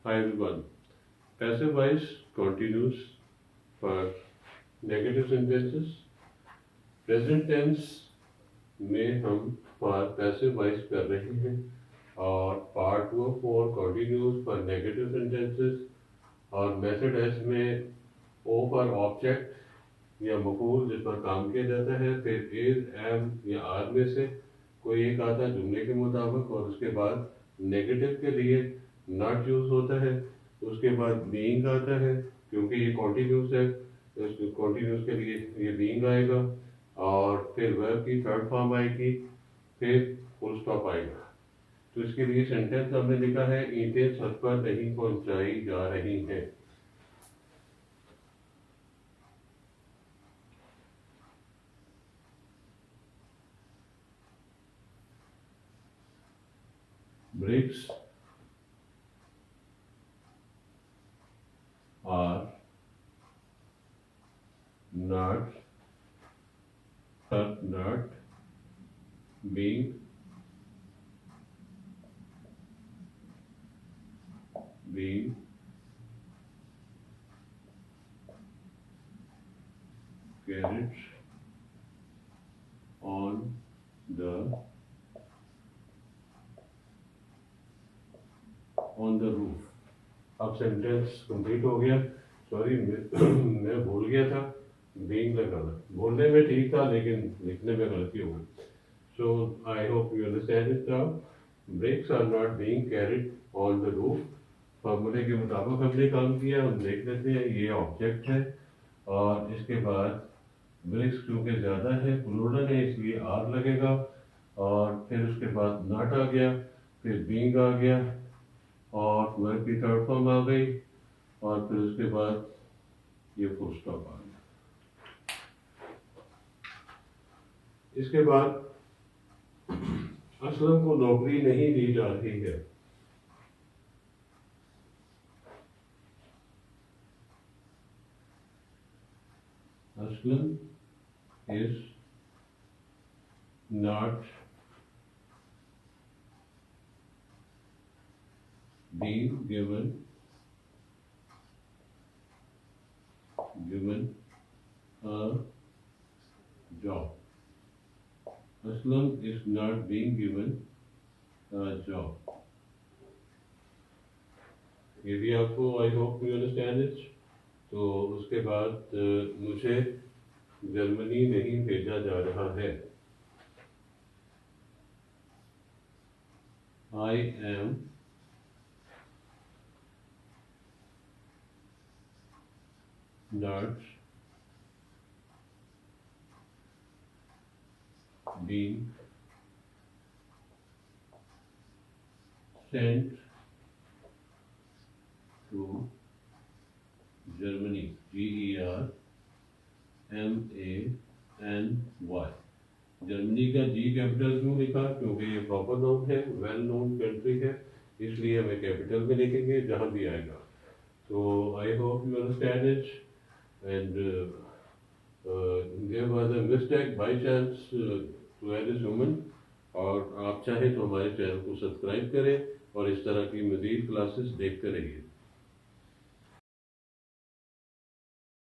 Hi everyone. Passive voice continues for negative sentences. Present tense में हम for passive voice कर रहे हैं और part 2 of 4 continues for negative sentences और method S में O for object या मफूल जिस पर काम किया जाता है, फिर is, am या are में से कोई एक आता है जुमले के मुताबिक और उसके बाद नेगेटिव के लिए नॉट यूज होता है। उसके बाद बीइंग आता है क्योंकि ये कॉन्टिन्यूस है तो इसको कॉन्टिन्यूस के लिए ये बीइंग आएगा और फिर वर्ब की थर्ड फॉर्म आएगी, फिर फुल स्टॉप आएगा। तो इसके लिए सेंटेंस हमने लिखा है ईंटें छत पर नहीं पहुंचाई जा रही हैं। Bricks are not being carried on the roof। अब सेंटेंस कंप्लीट हो गया। सॉरी मैं भूल गया था बीइंग लगाना, बोलने में ठीक था लेकिन लिखने में गलती हो गई। So I hope you understand it now. Bricks are not being carried on the roof. फॉर्मूले के मुताबिक हमने काम किया। हम देख लेते हैं, ये ऑब्जेक्ट है और इसके बाद ब्रिक्स क्योंकि ज़्यादा है प्लूरल है इसलिए आर लगेगा और फिर उसके बाद नॉट आ गया, फिर बीइंग आ गया और वर्ब की थर्ड फॉर्म आ गई और फिर उसके बाद ये फुल स्टॉप आ गया। इसके बाद असलम को नौकरी नहीं दी जा रही है। Aslam is not being given a job। Aslam is not being given a job। ये भी आपको आई होप यू अंडरस्टैंड इट। तो उसके बाद मुझे जर्मनी नहीं भेजा जा रहा है। I am not being sent to Germany। GERMANY। Germany का जी कैपिटल क्यों लिखा? क्योंकि ये प्रॉपर नाउन है, वेल नोन कंट्री है, इसलिए हमें कैपिटल में लिखेंगे जहाँ भी आएगा। तो I hope you understand it and there was a mistake by chance to add this woman. और आप चाहें तो हमारे चैनल को सब्सक्राइब करें और इस तरह की मज़ीद क्लासेस देखते रहिए।